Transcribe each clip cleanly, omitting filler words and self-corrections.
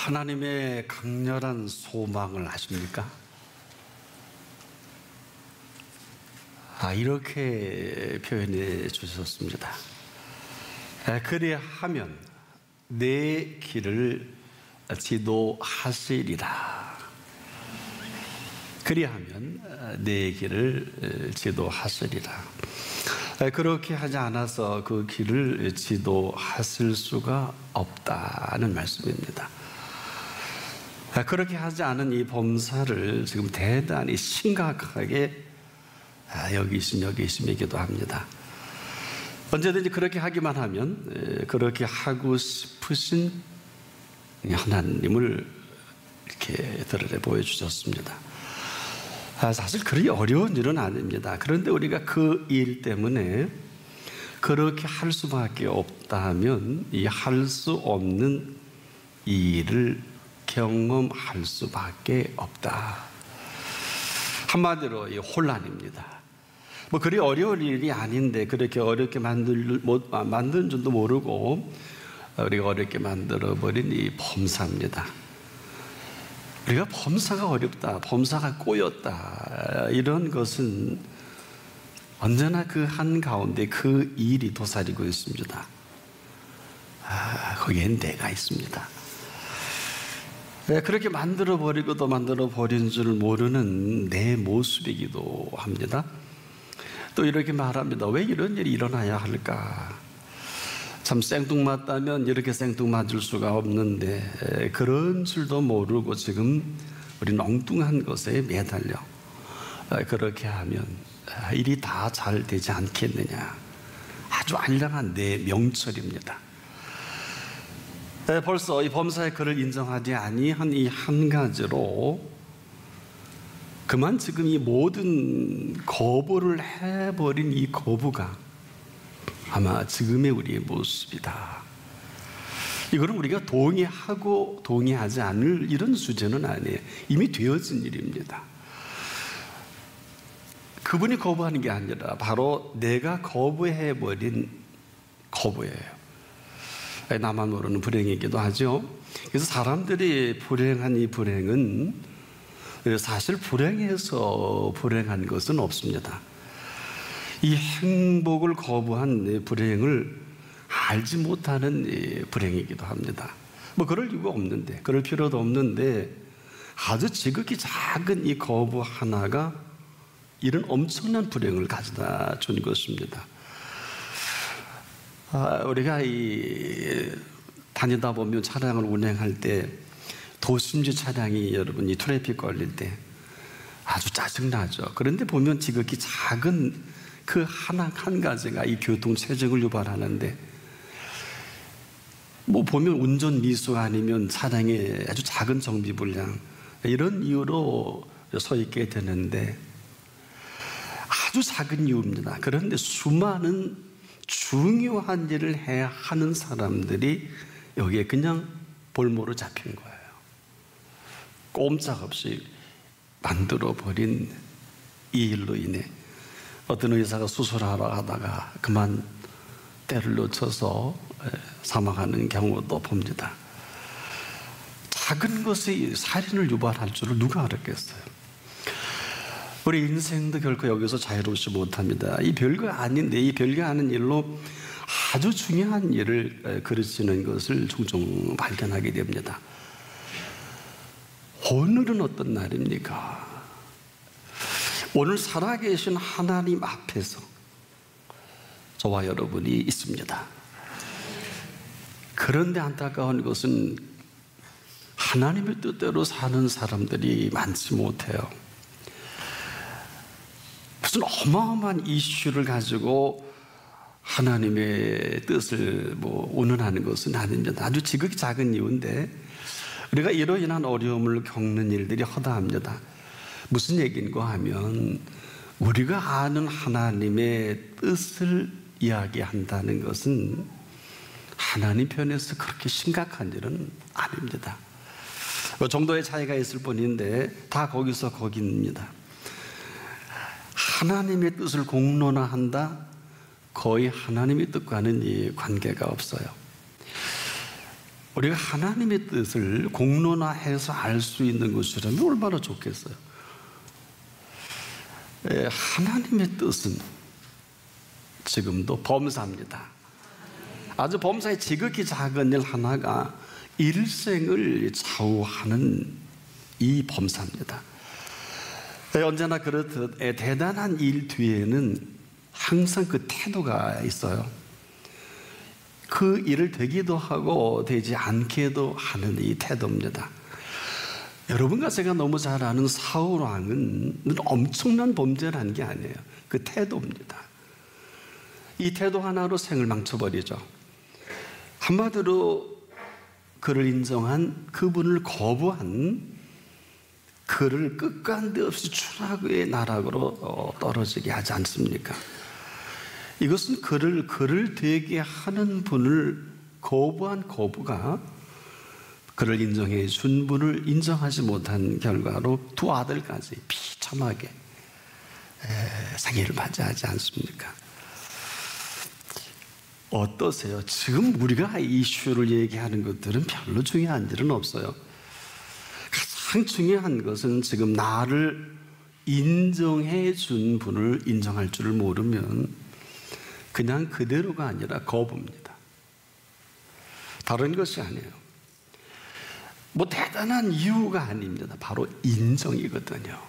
하나님의 강렬한 소망을 아십니까? 이렇게 표현해 주셨습니다. 그리하면 내 길을 지도하시리라. 그리하면 내 길을 지도하시리라. 그렇게 하지 않아서 그 길을 지도하실 수가 없다는 말씀입니다. 그렇게 하지 않은 이 범사를 지금 대단히 심각하게 여기심이기도 합니다. 언제든지 그렇게 하기만 하면 그렇게 하고 싶으신 하나님을 이렇게 드러내 보여주셨습니다. 사실 그리 어려운 일은 아닙니다. 그런데 우리가 그 일 때문에 그렇게 할 수밖에 없다면 이 할 수 없는 이 일을 경험할 수밖에 없다. 한마디로 이 혼란입니다. 그리 어려운 일이 아닌데 그렇게 어렵게 만든 줄도 모르고 우리가 어렵게 만들어버린 이 범사입니다. 우리가 범사가 어렵다, 범사가 꼬였다, 이런 것은 언제나 그 한가운데 그 일이 도사리고 있습니다. 거기엔 내가 있습니다. 그렇게 만들어버리고 또 만들어버린 줄 모르는 내 모습이기도 합니다. 또 이렇게 말합니다. 왜 이런 일이 일어나야 할까? 참 생뚱맞다면 이렇게 생뚱맞을 수가 없는데 그런 줄도 모르고 지금 우리는 엉뚱한 것에 매달려 그렇게 하면 일이 다 잘 되지 않겠느냐. 아주 알량한 내 명철입니다. 벌써 이 범사의 그를 인정하지 아니한 이 한 가지로 그만 지금 이 모든 거부를 해버린 이 거부가 아마 지금의 우리의 모습이다. 이거는 우리가 동의하고 동의하지 않을 이런 주제는 아니에요. 이미 되어진 일입니다. 그분이 거부하는 게 아니라 바로 내가 거부해버린 거부예요. 나만 모르는 불행이기도 하죠. 그래서 사람들이 불행한 이 불행은 사실 불행해서 불행한 것은 없습니다. 이 행복을 거부한 불행을 알지 못하는 불행이기도 합니다. 그럴 이유가 없는데, 그럴 필요도 없는데 아주 지극히 작은 이 거부 하나가 이런 엄청난 불행을 가져다 준 것입니다. 우리가 다니다 보면 차량을 운행할 때 도심지 차량이 여러분 이 트래픽 걸릴 때 아주 짜증나죠. 그런데 보면 지극히 작은 그 한 가지가 이 교통 체증을 유발하는데 보면 운전 미수 아니면 차량의 아주 작은 정비 불량 이런 이유로 서 있게 되는데 아주 작은 이유입니다. 그런데 수많은 중요한 일을 해야 하는 사람들이 여기에 그냥 볼모로 잡힌 거예요. 꼼짝없이 만들어버린 이 일로 인해 어떤 의사가 수술하러 가다가 그만 때를 놓쳐서 사망하는 경우도 봅니다. 작은 것이 살인을 유발할 줄을 누가 알았겠어요? 우리 인생도 결코 여기서 자유롭지 못합니다. 이 별거 아닌데 이 별거 아닌 일로 아주 중요한 일을 그르치는 것을 종종 발견하게 됩니다. 오늘은 어떤 날입니까? 오늘 살아계신 하나님 앞에서 저와 여러분이 있습니다. 그런데 안타까운 것은 하나님의 뜻대로 사는 사람들이 많지 못해요. 무슨 어마어마한 이슈를 가지고 하나님의 뜻을 운운하는 것은 아닙니다. 아주 지극히 작은 이유인데 우리가 이로 인한 어려움을 겪는 일들이 허다합니다. 무슨 얘기인가 하면 우리가 아는 하나님의 뜻을 이야기한다는 것은 하나님 편에서 그렇게 심각한 일은 아닙니다. 정도의 차이가 있을 뿐인데 다 거기서 거기입니다. 하나님의 뜻을 공론화한다? 거의 하나님의 뜻과는 이 관계가 없어요. 우리가 하나님의 뜻을 공론화해서 알 수 있는 것이라면 얼마나 좋겠어요. 하나님의 뜻은 지금도 범사입니다. 아주 범사의 지극히 작은 일 하나가 일생을 좌우하는 이 범사입니다. 언제나 그렇듯 대단한 일 뒤에는 항상 그 태도가 있어요. 그 일을 되기도 하고 되지 않게도 하는 이 태도입니다. 여러분과 제가 너무 잘 아는 사울 왕은 엄청난 범죄를 한 게 아니에요. 그 태도입니다. 이 태도 하나로 생을 망쳐버리죠. 한마디로 그를 인정한, 그분을 거부한, 그를 끝간데 없이 추락의 나락으로 떨어지게 하지 않습니까? 이것은 그를 되게 하는 분을 거부한 거부가 그를 인정해 준 분을 인정하지 못한 결과로 두 아들까지 비참하게 생애를 맞이하지 않습니까? 어떠세요? 지금 우리가 이슈를 얘기하는 것들은 별로 중요한 일은 없어요. 가장 중요한 것은 지금 나를 인정해 준 분을 인정할 줄을 모르면 그냥 그대로가 아니라 거부입니다. 다른 것이 아니에요. 뭐 대단한 이유가 아닙니다. 바로 인정이거든요.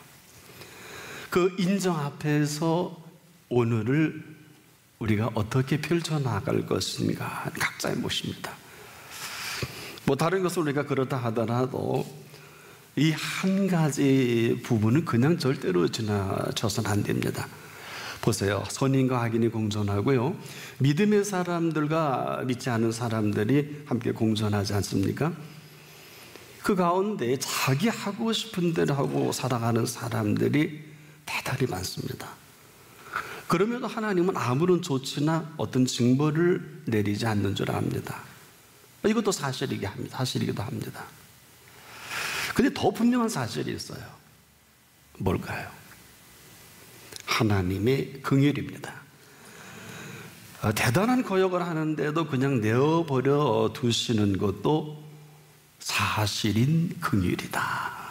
그 인정 앞에서 오늘을 우리가 어떻게 펼쳐나갈 것인가 각자의 몫입니다. 뭐 다른 것을 우리가 그렇다 하더라도 이 한 가지 부분은 그냥 절대로 지나쳐서는 안 됩니다. 보세요. 선인과 악인이 공존하고요, 믿음의 사람들과 믿지 않은 사람들이 함께 공존하지 않습니까? 그 가운데 자기 하고 싶은 대로 하고 살아가는 사람들이 대단히 많습니다. 그러면서 하나님은 아무런 조치나 어떤 징벌을 내리지 않는 줄 압니다. 이것도 사실이기도 합니다. 근데 더 분명한 사실이 있어요. 뭘까요? 하나님의 긍휼입니다. 대단한 거역을 하는데도 그냥 내어버려 두시는 것도 사실인 긍휼이다.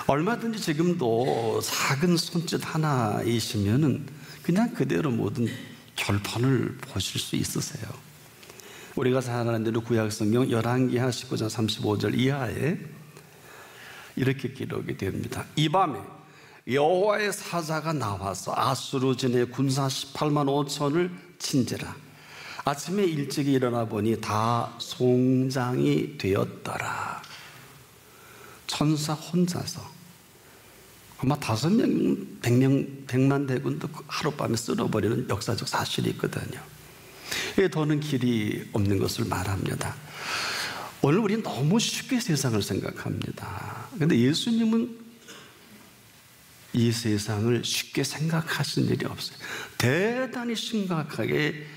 얼마든지 지금도 작은 손짓 하나이시면은 그냥 그대로 모든 결판을 보실 수 있으세요. 우리가 잘 아는 대로 구약성경 열왕기하 19장 35절 이하에 이렇게 기록이 됩니다. 이 밤에 여호와의 사자가 나와서 아수르진의 군사 18만 5천을 친지라. 아침에 일찍 일어나 보니 다 송장이 되었더라. 천사 혼자서 아마 5명, 100명, 100만 대군도 하룻밤에 쓸어버리는 역사적 사실이 있거든요. 더는 길이 없는 것을 말합니다. 오늘 우리는 너무 쉽게 세상을 생각합니다. 그런데 예수님은 이 세상을 쉽게 생각하신 일이 없어요. 대단히 심각하게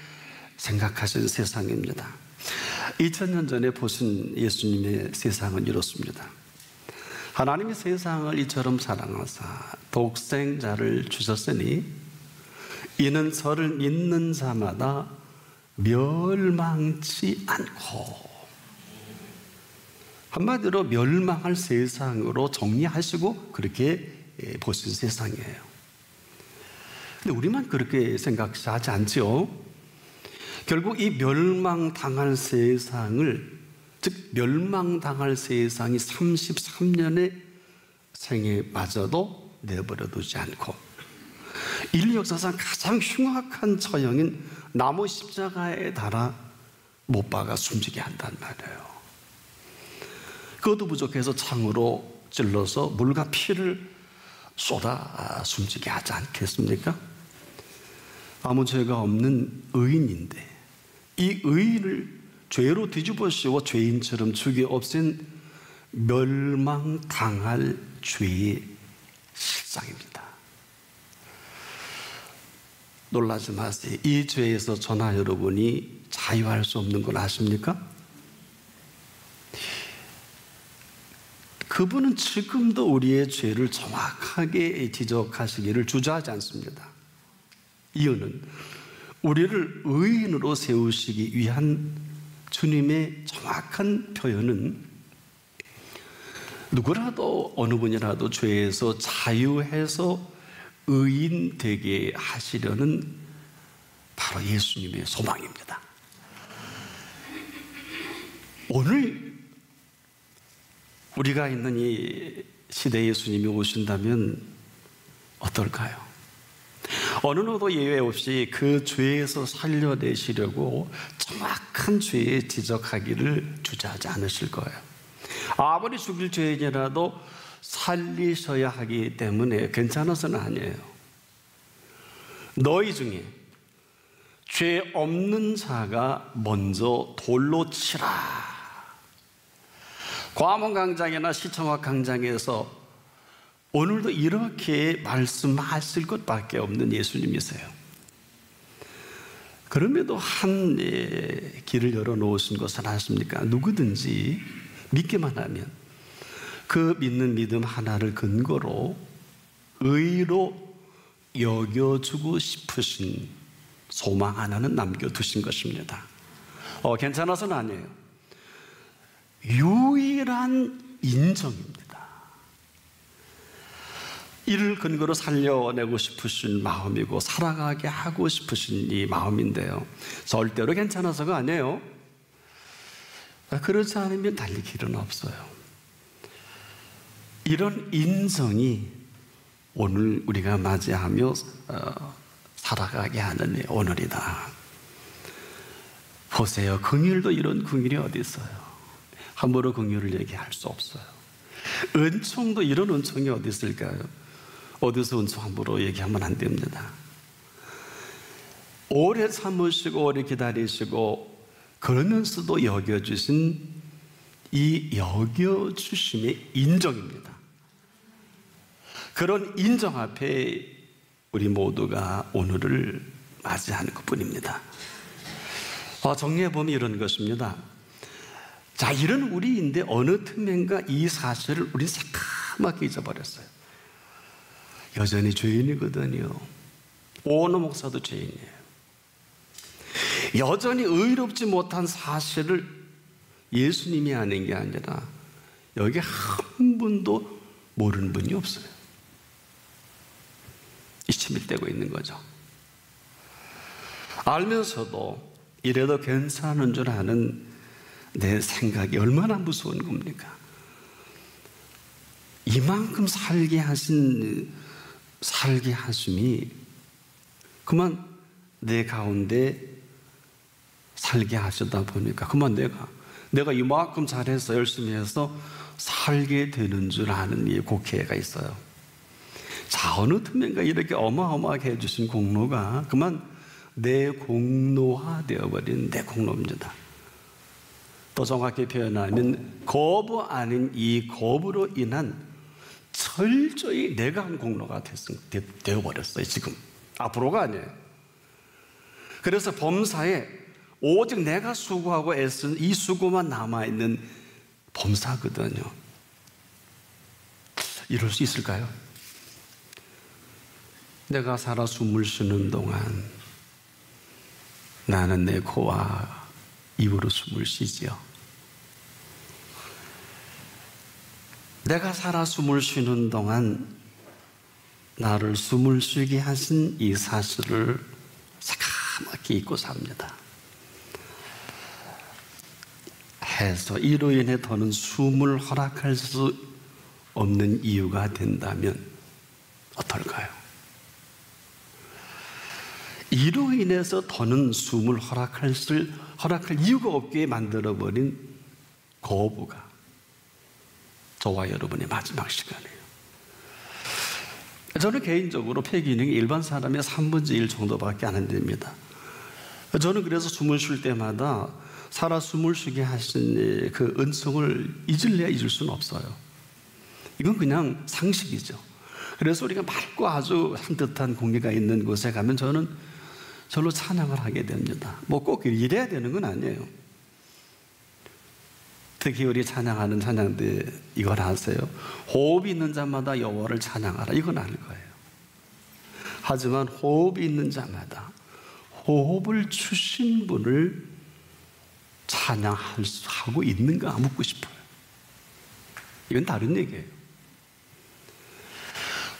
생각하신 세상입니다. 2000년 전에 보신 예수님의 세상은 이렇습니다. 하나님이 세상을 이처럼 사랑하사 독생자를 주셨으니 이는 저를 믿는 자마다 멸망치 않고, 한마디로 멸망할 세상으로 정리하시고 그렇게 보신 세상이에요. 근데 우리만 그렇게 생각하지 않죠. 결국 이 멸망당할 세상을, 즉 멸망당할 세상이 33년의 생애마저도 내버려 두지 않고 인류 역사상 가장 흉악한 처형인 나무 십자가에 달아 못 박아 숨지게 한단 말이에요. 그것도 부족해서 창으로 찔러서 물과 피를 쏟아 숨지게 하지 않겠습니까? 아무 죄가 없는 의인인데 이 의인을 죄로 뒤집어 씌워 죄인처럼 죽여 없앤 멸망당할 죄의 실상입니다. 놀라지 마세요. 이 죄에서 저나 여러분이 자유할 수 없는 걸 아십니까? 그분은 지금도 우리의 죄를 정확하게 지적하시기를 주저하지 않습니다. 이유는 우리를 의인으로 세우시기 위한 주님의 정확한 표현은 누구라도 어느 분이라도 죄에서 자유해서 의인 되게 하시려는 바로 예수님의 소망입니다. 오늘 우리가 있는 이 시대에 예수님이 오신다면 어떨까요? 어느 누구도 예외 없이 그 죄에서 살려내시려고 정확한 죄에 지적하기를 주저하지 않으실 거예요. 아무리 죽일 죄인이라도 살리셔야 하기 때문에 괜찮아서는 아니에요. 너희 중에 죄 없는 자가 먼저 돌로 치라. 과문광장이나 시청학 광장에서 오늘도 이렇게 말씀하실 것밖에 없는 예수님이세요. 그럼에도 한 길을 열어놓으신 것은 아십니까? 누구든지 믿기만 하면 그 믿는 믿음 하나를 근거로 의로 여겨주고 싶으신 소망 하나는 남겨두신 것입니다. 괜찮아서는 아니에요. 유일한 인정입니다. 이를 근거로 살려내고 싶으신 마음이고 살아가게 하고 싶으신 이 마음인데요, 절대로 괜찮아서가 아니에요. 그렇지 않으면 달릴 길은 없어요. 이런 인정이 오늘 우리가 맞이하며 살아가게 하는 오늘이다. 보세요. 긍휼도 이런 긍휼이 어디 있어요? 함부로 긍휼을 얘기할 수 없어요. 은총도 이런 은총이 어디 있을까요? 어디서 은총 함부로 얘기하면 안 됩니다. 오래 참으시고 오래 기다리시고 그러면서도 여겨주신 이 여겨주심의 인정입니다. 그런 인정 앞에 우리 모두가 오늘을 맞이하는 것뿐입니다. 정리해보면 이런 것입니다. 자, 이런 우리인데 어느 틈엔가 이 사실을 우리 새까맣게 잊어버렸어요. 여전히 죄인이거든요. 오너 목사도 죄인이에요. 여전히 의롭지 못한 사실을 예수님이 아는 게 아니라 여기 한 분도 모르는 분이 없어요. 이 치밀대고 있는 거죠. 알면서도 이래도 괜찮은 줄 아는 내 생각이 얼마나 무서운 겁니까? 이만큼 살게 하심이 그만 내 가운데 살게 하시다 보니까 그만 내가 이만큼 잘해서 열심히 해서 살게 되는 줄 아는 이 곡해가 있어요. 자, 어느 틈엔가 이렇게 어마어마하게 해주신 공로가 그만 내 공로화 되어버린 내 공로입니다. 더 정확히 표현하면 거부 아닌 이 거부로 인한 철저히 내가 한 공로가 되어버렸어요. 지금 앞으로가 아니에요. 그래서 범사에 오직 내가 수고하고 애쓴 이 수고만 남아있는 범사거든요. 이럴 수 있을까요? 내가 살아 숨을 쉬는 동안 나는 내 코와 입으로 숨을 쉬지요. 내가 살아 숨을 쉬는 동안 나를 숨을 쉬게 하신 이 사실을 새까맣게 잊고 삽니다. 해서 이로 인해 더는 숨을 허락할 수 없는 이유가 된다면 어떨까요? 이로 인해서 더는 숨을 허락할 이유가 없게 만들어버린 거부가 저와 여러분의 마지막 시간이에요. 저는 개인적으로 폐기능이 일반 사람의 3분의 1 정도밖에 안 됩니다. 저는 그래서 숨을 쉴 때마다 살아 숨을 쉬게 하신 그 은총을 잊을래야 잊을 수는 없어요. 이건 그냥 상식이죠. 그래서 우리가 맑고 아주 산뜻한 공기가 있는 곳에 가면 저는 절로 찬양을 하게 됩니다. 뭐 꼭 이래야 되는 건 아니에요. 특히 우리 찬양하는 찬양들 이걸 아세요? 호흡이 있는 자마다 여호와를 찬양하라, 이건 알 거예요. 하지만 호흡이 있는 자마다 호흡을 주신 분을 찬양하고 있는가 묻고 싶어요. 이건 다른 얘기예요.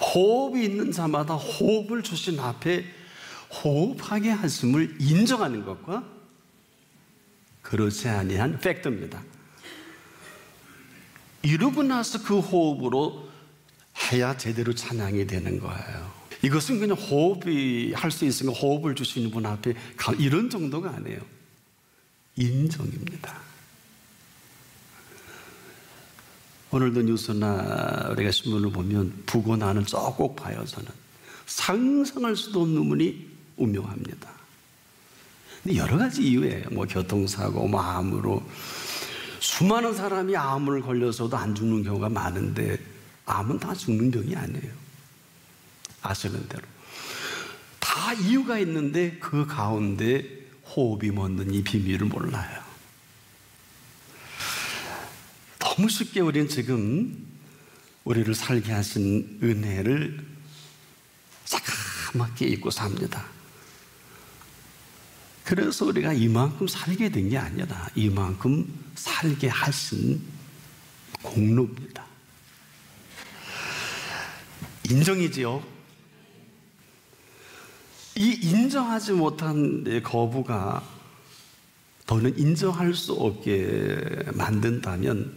호흡이 있는 자마다 호흡을 주신 앞에 호흡하게 하심을 인정하는 것과 그렇지 아니한 팩트입니다. 이루고 나서 그 호흡으로 해야 제대로 찬양이 되는 거예요. 이것은 그냥 호흡이 할 수 있으면 호흡을 주시는 분 앞에 이런 정도가 아니에요. 인정입니다. 오늘도 뉴스나 우리가 신문을 보면 부고 나는 꼭 봐요. 저는 상상할 수도 없는 분이 운명합니다. 근데 여러 가지 이유예요. 교통사고, 암으로 수많은 사람이 암을 걸려서도 안 죽는 경우가 많은데 암은 다 죽는 병이 아니에요. 아시는 대로 다 이유가 있는데 그 가운데 호흡이 멎는 이 비밀을 몰라요. 너무 쉽게 우리는 지금 우리를 살게 하신 은혜를 새까맣게 잊고 삽니다. 그래서 우리가 이만큼 살게 된 게 아니라 이만큼 살게 하신 공로입니다. 인정이지요. 이 인정하지 못한 내 거부가 더는 인정할 수 없게 만든다면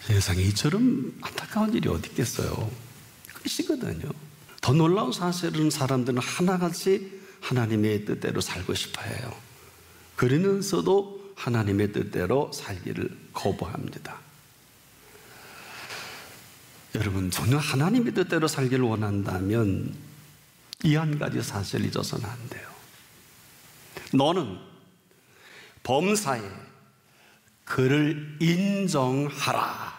세상에 이처럼 안타까운 일이 어디 있겠어요. 끝이거든요. 더 놀라운 사실은 사람들은 하나같이 하나님의 뜻대로 살고 싶어 해요. 그러면서도 하나님의 뜻대로 살기를 거부합니다. 여러분, 전혀 하나님의 뜻대로 살기를 원한다면 이 한 가지 사실을 잊어서는 안 돼요. 너는 범사에 그를 인정하라.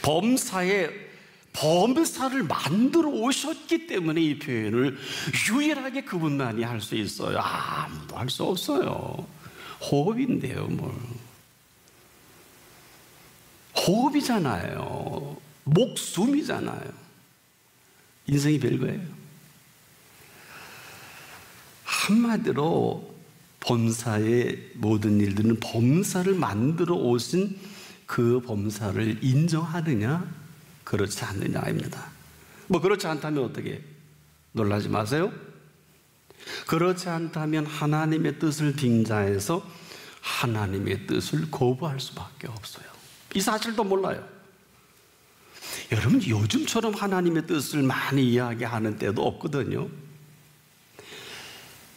범사에 범사를 만들어 오셨기 때문에 이 표현을 유일하게 그분만이 할 수 있어요. 아무도 할 수 없어요. 호흡인데요, 뭘. 호흡이잖아요. 목숨이잖아요. 인생이 별거예요. 한마디로 범사의 모든 일들은 범사를 만들어 오신 그 범사를 인정하느냐 그렇지 않느냐입니다. 그렇지 않다면 어떻게? 놀라지 마세요. 그렇지 않다면 하나님의 뜻을 빙자해서 하나님의 뜻을 거부할 수밖에 없어요. 이 사실도 몰라요. 여러분, 요즘처럼 하나님의 뜻을 많이 이야기하는 때도 없거든요.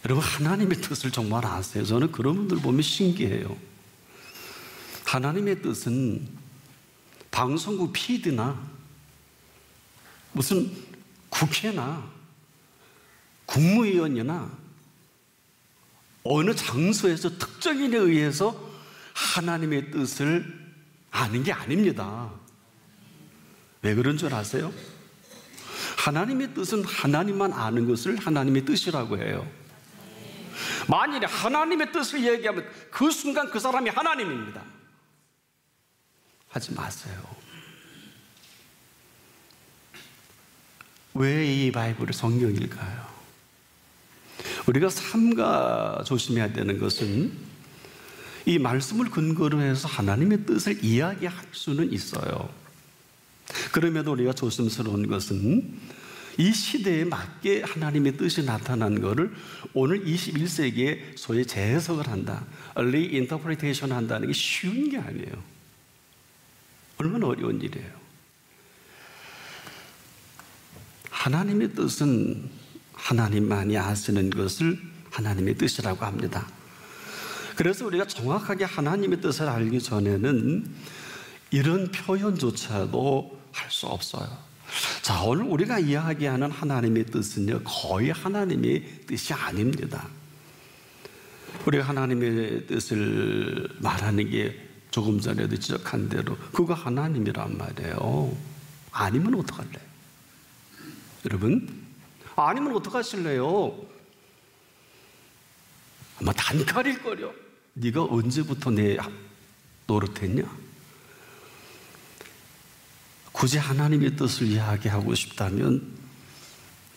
여러분, 하나님의 뜻을 정말 아세요? 저는 그런 분들 보면 신기해요. 하나님의 뜻은 방송국 PD나 무슨 국회나 국무위원이나 어느 장소에서 특정인에 의해서 하나님의 뜻을 아는 게 아닙니다. 왜 그런 줄 아세요? 하나님의 뜻은 하나님만 아는 것을 하나님의 뜻이라고 해요. 만일에 하나님의 뜻을 얘기하면 그 순간 그 사람이 하나님입니다. 하지 마세요. 왜 이 바이블을 성경일까요? 우리가 삼가 조심해야 되는 것은 이 말씀을 근거로 해서 하나님의 뜻을 이야기할 수는 있어요. 그럼에도 우리가 조심스러운 것은 이 시대에 맞게 하나님의 뜻이 나타난 것을 오늘 21세기에 소위 재해석을 한다, 리인터프리테이션 한다는 게 쉬운 게 아니에요. 얼마나 어려운 일이에요. 하나님의 뜻은 하나님만이 아시는 것을 하나님의 뜻이라고 합니다. 그래서 우리가 정확하게 하나님의 뜻을 알기 전에는 이런 표현조차도 할 수 없어요. 자, 오늘 우리가 이야기하는 하나님의 뜻은요, 거의 하나님의 뜻이 아닙니다. 우리가 하나님의 뜻을 말하는 게 조금 전에도 지적한 대로 그거 하나님이란 말이에요. 아니면 어떡할래요? 여러분, 아니면 어떡하실래요? 아마 단칼일걸요. 네가 언제부터 내 노릇했냐? 굳이 하나님의 뜻을 이야기하고 싶다면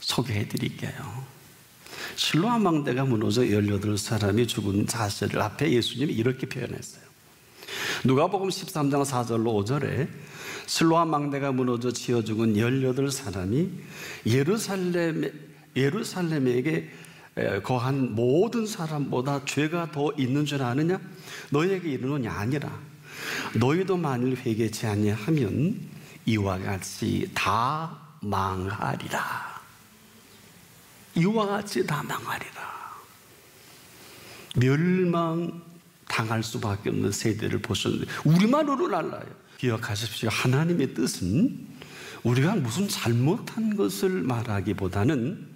소개해 드릴게요. 실로암 망대가 무너져 18사람이 죽은 사실을 앞에 예수님이 이렇게 표현했어요. 누가복음 13장 4절로 5절에 실로암 망대가 무너져 치어 죽은 18사람이 예루살렘에게 거한 모든 사람보다 죄가 더 있는 줄 아느냐? 너희에게 이르노니 아니라 너희도 만일 회개치 아니하면 이와 같이 다 망하리라. 이와 같이 다 망하리라. 멸망당할 수밖에 없는 세대를 보셨는데 우리만으로 날라요. 기억하십시오. 하나님의 뜻은 우리가 무슨 잘못한 것을 말하기보다는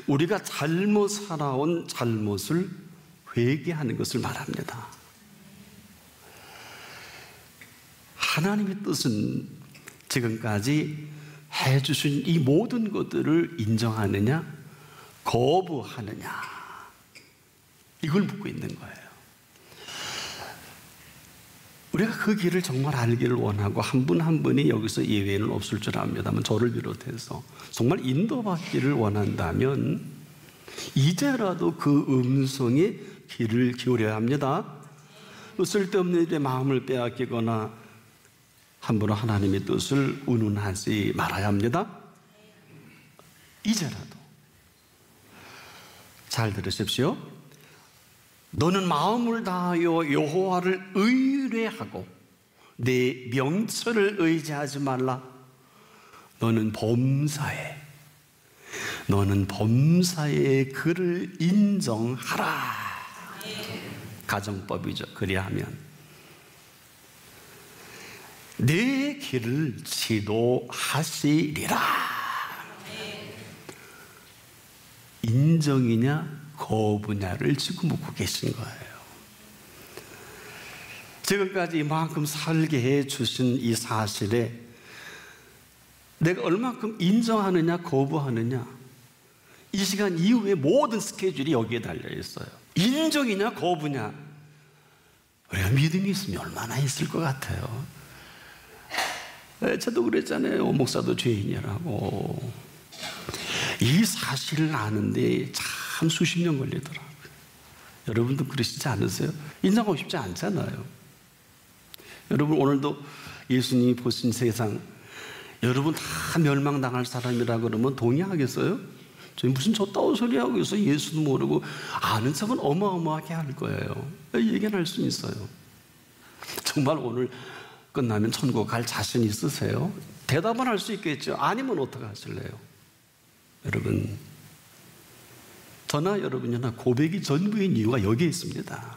우리가 잘못 살아온 잘못을 회개하는 것을 말합니다. 하나님의 뜻은 지금까지 해주신 이 모든 것들을 인정하느냐 거부하느냐 이걸 묻고 있는 거예요. 우리가 그 길을 정말 알기를 원하고 한 분 한 분이 여기서 예외는 없을 줄 압니다만 저를 비롯해서 정말 인도받기를 원한다면 이제라도 그 음성에 귀를 기울여야 합니다. 쓸데없는 일에 마음을 빼앗기거나 함부로 하나님의 뜻을 운운하지 말아야 합니다. 이제라도 잘 들으십시오. 너는 마음을 다하여 여호와를 의뢰하고 내 명철을 의지하지 말라. 너는 범사에 그를 인정하라. 가정법이죠. 그리하면 내 길을 지도하시리라. 인정이냐 거부냐를 지금 묻고 계신 거예요. 지금까지 이만큼 살게 해주신 이 사실에 내가 얼마큼 인정하느냐 거부하느냐, 이 시간 이후에 모든 스케줄이 여기에 달려 있어요. 인정이냐 거부냐. 우리가 믿음이 있으면 얼마나 있을 것 같아요. 저도 그랬잖아요. 목사도 죄인이라고. 이 사실을 아는데 참 수십 년 걸리더라고요. 여러분도 그러시지 않으세요? 인정하고 싶지 않잖아요. 여러분 오늘도 예수님이 보신 세상 여러분 다 멸망당할 사람이라 그러면 동의하겠어요? 저희 무슨 저따운 소리 하고 있어. 예수도 모르고. 아는 척은 어마어마하게 할 거예요. 얘기는 수 있어요. 정말 오늘 끝나면 천국 갈 자신 있으세요? 대답은 할 수 있겠죠. 아니면 어떻게 하실래요? 여러분, 저나 여러분이나 고백이 전부인 이유가 여기에 있습니다.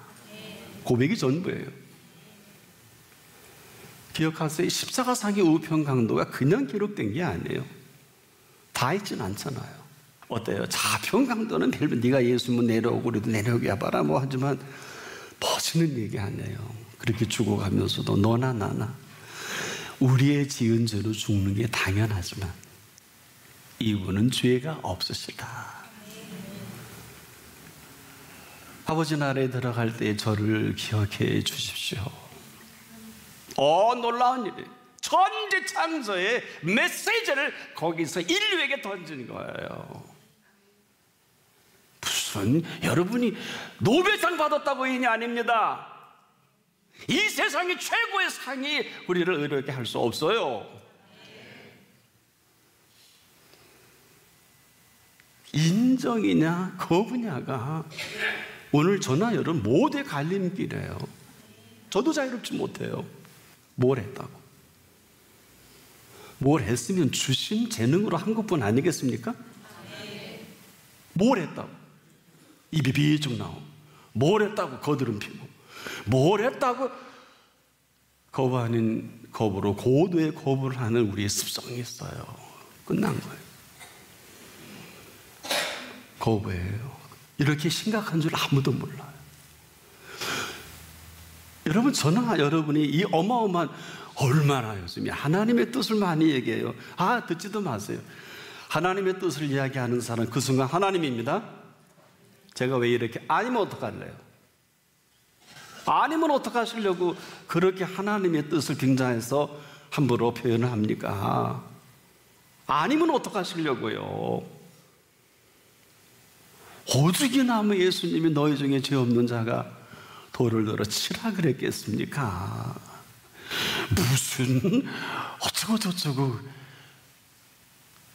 고백이 전부예요. 기억하세요. 십자가상의 우편 강도가 그냥 기록된 게 아니에요. 다 있진 않잖아요. 어때요? 자편 강도는 별로 네가 예수님은 내려오고 우리도 내려오게 해봐라 뭐 하지만 퍼지는 얘기 아니에요. 그렇게 죽어가면서도 너나 나나 우리의 지은 죄로 죽는 게 당연하지만 이분은 죄가 없으시다. 아버지 나라에 들어갈 때 저를 기억해 주십시오. 놀라운 일이에요. 천지창조의 메시지를 거기서 인류에게 던진 거예요. 무슨 여러분이 노벨상 받았다고 인이 아닙니다. 이 세상의 최고의 상이 우리를 의롭게 할 수 없어요. 인정이냐 거부냐가 오늘 저나 여러분 모두의 갈림길이에요. 저도 자유롭지 못해요. 뭘 했다고? 뭘 했으면 주신 재능으로 한 것뿐 아니겠습니까? 뭘 했다고? 입이 비쭉 나오고, 뭘 했다고 거드름 피고, 뭘 했다고 거부 아닌 거부로 고도의 거부를 하는 우리의 습성이 있어요. 끝난 거예요. 거부예요. 이렇게 심각한 줄 아무도 몰라요. 여러분, 저나 여러분이 이 어마어마한 얼마나 요즘에 하나님의 뜻을 많이 얘기해요. 듣지도 마세요. 하나님의 뜻을 이야기하는 사람 그 순간 하나님입니다. 제가 왜 이렇게 아니면 어떡할래요? 아니면 어떡하시려고 그렇게 하나님의 뜻을 빙자해서 함부로 표현을 합니까? 아니면 어떡하시려고요? 오죽이 나무 예수님이 너희 중에 죄 없는 자가 돌을 들어 치라 그랬겠습니까? 무슨 어쩌고 저쩌고,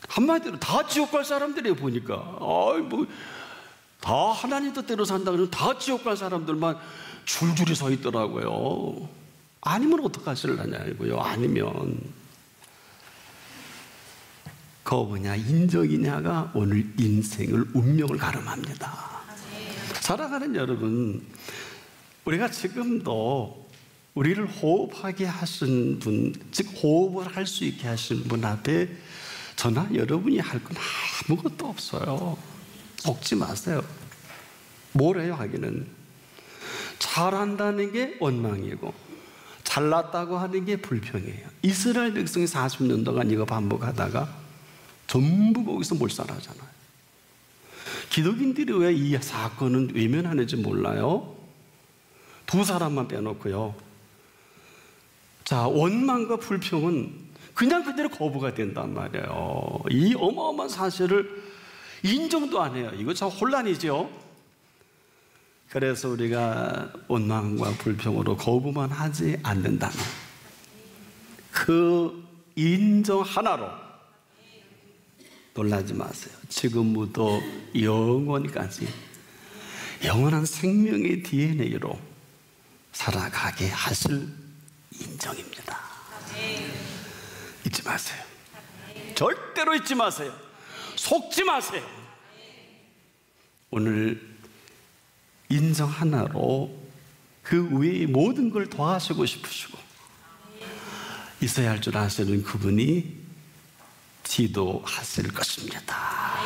한마디로 다 지옥 갈 사람들이에요. 보니까 다 하나님 뜻대로 산다 그러면 다 지옥 갈 사람들만 줄줄이 서 있더라고요. 아니면 어떡하실라냐고요. 아니면 거부냐 인정이냐가 오늘 인생을, 운명을 가름합니다. 사랑하는 여러분, 우리가 지금도 우리를 호흡하게 하신 분, 즉 호흡을 할 수 있게 하신 분 앞에 저나 여러분이 할 건 아무것도 없어요. 속지 마세요. 뭐래요 하기는? 잘한다는 게 원망이고 잘났다고 하는 게 불평이에요. 이스라엘 백성이 40년 동안 이거 반복하다가 전부 거기서 몰살하잖아요. 기독인들이 왜 이 사건은 외면하는지 몰라요? 두 사람만 빼놓고요. 자, 원망과 불평은 그냥 그대로 거부가 된단 말이에요. 이 어마어마한 사실을 인정도 안 해요. 이거 참 혼란이죠. 그래서 우리가 원망과 불평으로 거부만 하지 않는다면 그 인정 하나로 놀라지 마세요. 지금부터 영원까지 영원한 생명의 DNA로 살아가게 하실 인정입니다. 잊지 마세요. 절대로 잊지 마세요. 속지 마세요. 오늘 인정 하나로 그 외의 모든 걸 더하시고 싶으시고 있어야 할 줄 아시는 그분이 지도하실 것입니다.